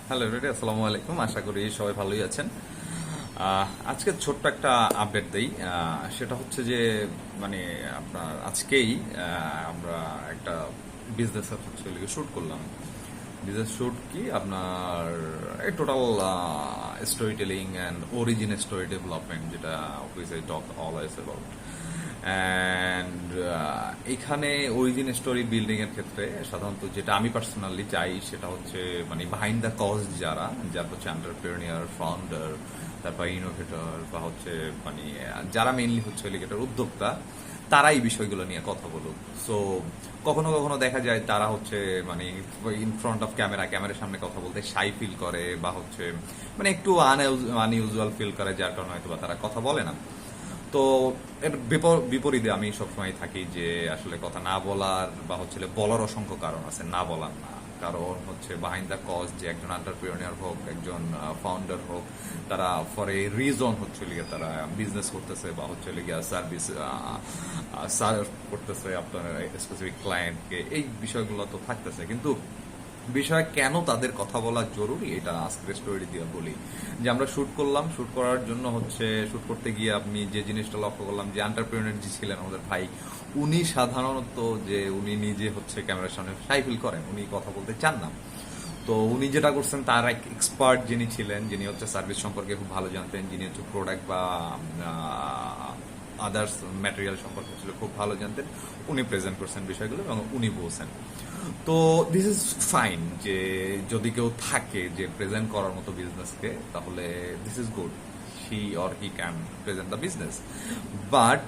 Hello everyday, আসসালামু আলাইকুম। আশা করি সবাই ভালোই আছেন। আজকে ছোট্ট একটা আপডেট দেই। সেটা হচ্ছে যে মানে আপনার আজকেই আমরা একটা বিজনেসের হচ্ছে শুট করলাম। বিজনেস শুট কি আপনার এই total story telling and origin story development, যেটা which I talk always about. And এখানে অরিজিন স্টোরি বিল্ডিং এর ক্ষেত্রে সাধারণত যেটা আমি পার্সোনালি চাই সেটা হচ্ছে মানে বিহাইন্ড দ্য কজ যারা হচ্ছে এন্টারপ্রেনিয়ার, ফাউন্ডার, তারপর ইনোভেটর বা হচ্ছে মানে যারা মেইনলি হচ্ছে এটার উদ্যোক্তা, তারা এই বিষয়গুলো নিয়ে কথা বলুক। সো কখনো কখনো দেখা যায় তারা হচ্ছে মানে ইন ফ্রন্ট অফ ক্যামেরার সামনে কথা বলতে শাই ফিল করে বা হচ্ছে মানে একটু আনইউজুয়াল ফিল করে, যার কারণে হয়তো বা তারা কথা বলে না। তো এর বিপরীতে আমি সবসময় থাকি যে আসলে কথা না বলার বা হচ্ছে বলার অসংখ্য কারণ আছে, না বলার না। কারণ হচ্ছে বিহাইন্ড দ্য কজ যে একজন এন্টারপ্রেনিয়র হোক, একজন ফাউন্ডার হোক, তারা ফর এ রিজন হচ্ছে লিগে তারা বিজনেস করতেছে বা হচ্ছে লিগে সার্ভিস সার্ভ করতেছে আপনার স্পেসিফিক ক্লায়েন্টকে, এই বিষয়গুলো তো থাকতেছে। কিন্তু বিষয় কেন তাদের কথা বলা জরুরি, এটা আজকের স্টোরি দিয়ে বলি। যে আমরা শুট করলাম, শুট করার জন্য হচ্ছে শুট করতে গিয়ে আমি যে জিনিসটা লক্ষ্য করলাম যে এন্টারপ্রেনার যে ছিলেন আমাদের ভাই, উনি সাধারণত যে উনি নিজে হচ্ছে ক্যামেরার সামনে শাই ফিল করেন, উনি কথা বলতে চান না। তো উনি যেটা করছেন, তার এক এক্সপার্ট যিনি ছিলেন, যিনি হচ্ছে সার্ভিস সম্পর্কে খুব ভালো জানতেন, যিনি হচ্ছে প্রোডাক্ট বা আদার্স ম্যাটেরিয়াল সম্পর্কে ছিল খুব ভালো জানতেন, উনি প্রেজেন্ট করছেন বিষয়গুলো এবং উনি বলছেন। তো দিস ইজ ফাইন যে যদি কেউ থাকে যে প্রেজেন্ট করার মতো বিজনেসকে, তাহলে this is good, he or he can present the business. But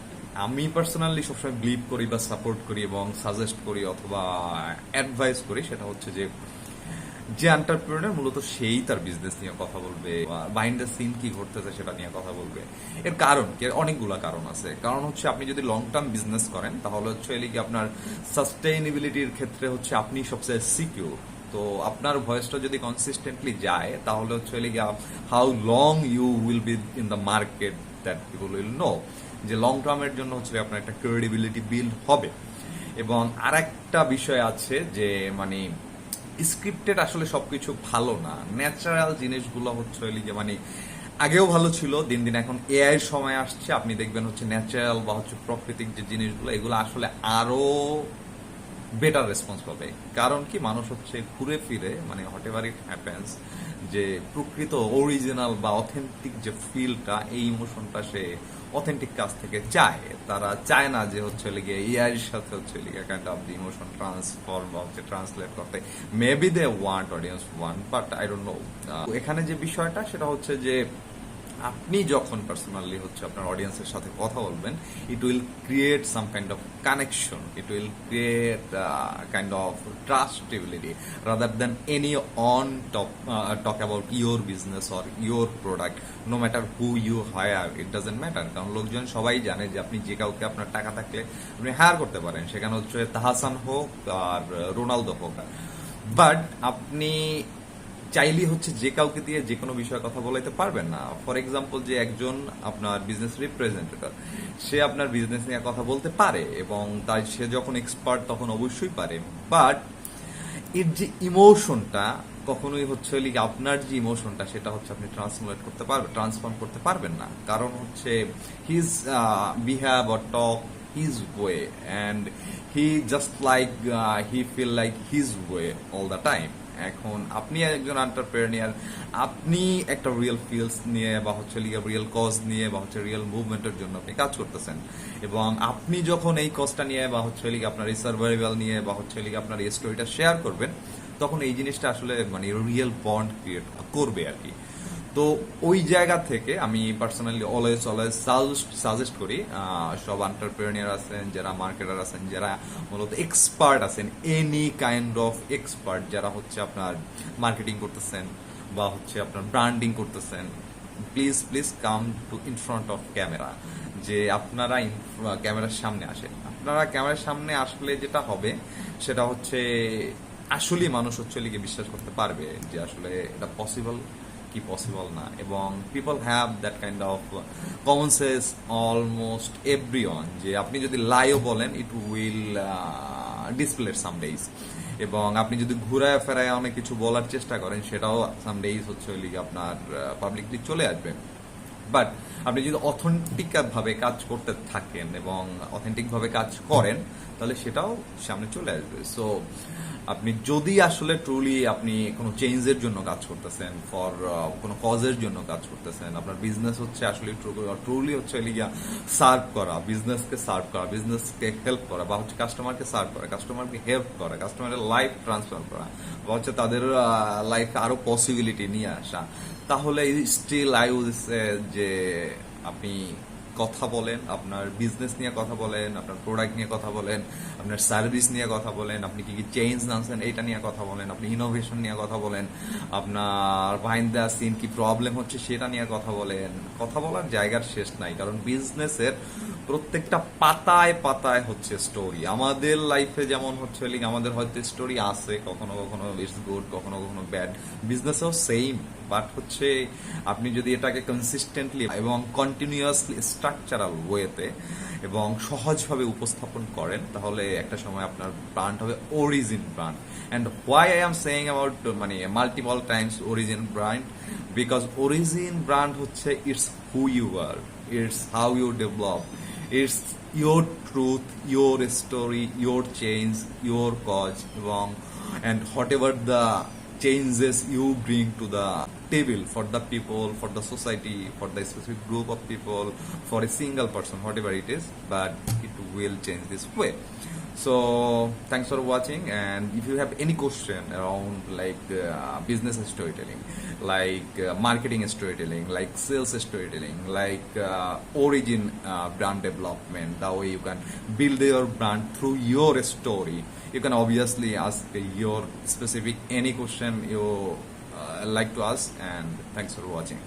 আমি পার্সোনালি সবসময় বিলিভ করি বা সাপোর্ট করি এবং সাজেস্ট করি অথবা অ্যাডভাইস করি, সেটা হচ্ছে যে যে এন্টারপ্রেনার মূলত সেই তার বিজনেস নিয়ে কথা বলবে, বিহাইন্ড দ্য সিন কি ঘটতেছে সেটা নিয়ে কথা বলবে। এর কারণ কি, অনেকগুলো কারণ আছে। কারণ হচ্ছে আপনি যদি লং টার্ম বিজনেস করেন, তাহলে হচ্ছে এলিকে আপনার সাস্টেইনেবিলিটির ক্ষেত্রে হচ্ছে আপনি সবচেয়ে সিকিউর। তো আপনার ভয়েসটা যদি কনসিস্টেন্টলি যায়, তাহলে হচ্ছে এলিকে how long you will be in the market, that people will know যে লং টার্মের জন্য হচ্ছে আপনার একটা ক্রেডিবিলিটি বিল্ড হবে। এবং আর একটা বিষয় আছে যে মানে স্ক্রিপ্টেড আসলে সবকিছু ভালো না, ন্যাচারাল জিনিসগুলো হচ্ছে মানে আগেও ভালো ছিল, দিন দিন এখন এআই এর সময় আসছে, আপনি দেখবেন হচ্ছে ন্যাচারাল বা হচ্ছে প্রাকৃতিক যে জিনিসগুলো, এগুলো আসলে আরো বেটার রেসপন্স পাবে। কারণ কি, মানুষ হচ্ছে ঘুরে ফিরে মানে হোয়াট এভার ইট হ্যাপেন্স, যে প্রকৃত অরিজিনাল বা অথেন্টিক যে ফিলটা, এই ইমোশনটা সে অথেন্টিক কাজ থেকে চায়। তারা চায় না যে হচ্ছে লিগে এআই এর সাথে হচ্ছে লিগে kind of the emotion transform বা হচ্ছে ট্রান্সলেট করতে। Maybe they want, audience want, but I don't know. এখানে যে বিষয়টা সেটা হচ্ছে যে আপনি যখন পার্সোনালি হচ্ছে আপনার অডিয়েন্সের সাথে কথা বলবেন, it will create some kind of connection, it will create kind of trustability rather than anyone talk about your business or your product. No matter who you hire, it doesn't matter. কারণ লোকজন সবাই জানে যে আপনি যে কাউকে আপনার টাকা থাকলে আপনি হায়ার করতে পারেন, সেখানে হচ্ছে তাহাসান হোক আর রোনালদো হোক। বাট আপনি চাইলেই হচ্ছে যে কাউকে দিয়ে যে কোনো বিষয়ে কথা বলাইতে পারবেন না। ফর এক্সাম্পল, যে একজন আপনার বিজনেস রিপ্রেজেন্টেটিভ, সে আপনার বিজনেস নিয়ে কথা বলতে পারে এবং তাই সে যখন এক্সপার্ট তখন অবশ্যই পারে। বাট এর যে ইমোশনটা কখনোই হচ্ছে লিগে আপনার যে ইমোশনটা, সেটা হচ্ছে আপনি ট্রান্সফর্ম করতে পারবেন না। কারণ হচ্ছে his behave or talk his way, and he just like he feel like his way all the time. এখন আপনি একজন এন্টারপ্রেনিয়ার, আপনি একটা রিয়েল ফিলস নিয়ে বা হচ্ছে রিয়েল কজ নিয়ে বা হচ্ছে রিয়েল মুভমেন্টের জন্য আপনি কাজ করতেছেন, এবং আপনি যখন এই কজটা নিয়ে বা হচ্ছে আপনার এই সার্ভাইভাল নিয়ে বা হচ্ছে আপনার এই স্টোরিটা শেয়ার করবেন, তখন এই জিনিসটা আসলে মানে রিয়েল বন্ড ক্রিয়েট করবে আর কি। তো ওই জায়গা থেকে আমি পার্সোনালি অলওয়েজ সাজেস্ট করি সব এন্টারপ্রেনিয়ার আছেন, যারা মার্কেটার আছেন, যারা মূলত এক্সপার্ট আছেন, এনি কাইন্ড অফ এক্সপার্ট, যারা হচ্ছে আপনার মার্কেটিং করতেছেন বা হচ্ছে আপনার ব্র্যান্ডিং করতেছেন, please please come to in front of camera. যে আপনারা ক্যামেরার সামনে আসেন। আপনারা ক্যামেরার সামনে আসলে যেটা হবে সেটা হচ্ছে আসলে মানুষ হচ্ছে বিশ্বাস করতে পারবে যে আসলে এটা পসিবল কি পসিবল না। এবং people have that kind of common sense almost everyone, যে আপনি যদি লাইও বলেন, it will display some days. এবং আপনি যদি ঘুরায় ফেরায় অনেক কিছু বলার চেষ্টা করেন, সেটাও সামডেইজ হচ্ছে আপনার পাবলিকলি চলে আসবে। বাট আপনি যদি অথেন্টিক ভাবে কাজ করতে থাকেন এবং অথেন্টিক ভাবে কাজ করেন, তাহলে সেটাও সামনে চলে আসবে। সো আপনি যদি আসলে ট্রুলি আপনি কোনো চেঞ্জের জন্য কাজ করতেছেন, ফর কোনো কজের জন্য কাজ করতেছেন, আপনার বিজনেস হচ্ছে আসলে ট্রুলি হচ্ছে লিগা সার্ভ করা, বিজনেসকে সার্ভ করা, বিজনেসকে হেল্প করা, বা হচ্ছে কাস্টমারকে সার্ভ করা, কাস্টমারকে হেল্প করা, কাস্টমারের লাইফ ট্রান্সফার করা, বা হচ্ছে তাদের লাইফে আরো পসিবিলিটি নিয়ে আসা, তাহলে স্টিল আই উইল সে যে আপনি কথা বলেন, আপনার বিজনেস নিয়ে কথা বলেন, আপনার প্রোডাক্ট নিয়ে কথা বলেন, আপনার সার্ভিস নিয়ে কথা বলেন, আপনি কি কি চেঞ্জ আনছেন এটা নিয়ে কথা বলেন, আপনি ইনোভেশন নিয়ে কথা বলেন, আপনার বিহাইন্ড দ্য সিন কি প্রবলেম হচ্ছে সেটা নিয়ে কথা বলেন। কথা বলার জায়গার শেষ নাই, কারণ বিজনেসের প্রত্যেকটা পাতায় পাতায় হচ্ছে স্টোরি। আমাদের লাইফে যেমন হচ্ছে আমাদের হয়তো স্টোরি আছে, কখনো কখনো ইটস গুড, কখনো কখনো ব্যাড, বিজনেসেও সেম। বাট হচ্ছে আপনি যদি এটাকে কনসিস্টেন্টলি এবং কন্টিনিউয়াসলি স্ট্রাকচারাল ওয়েতে এবং সহজভাবে উপস্থাপন করেন, তাহলে একটা সময় আপনার ব্র্যান্ড হবে origin brand. And why I am saying about multiple times origin brand, because origin brand হচ্ছে it's who you are, it's how you develop, it's your truth, your story, your change, your cause, এবং and whatever the changes you bring to the table for the people, for the society, for the specific group of people, for a single person, whatever it is, but it will change this way. So thanks for watching, and if you have any question around like business storytelling, like marketing storytelling, like sales storytelling, like origin brand development, the way you can build your brand through your story, you can obviously ask your specific any question you like to ask. And thanks for watching.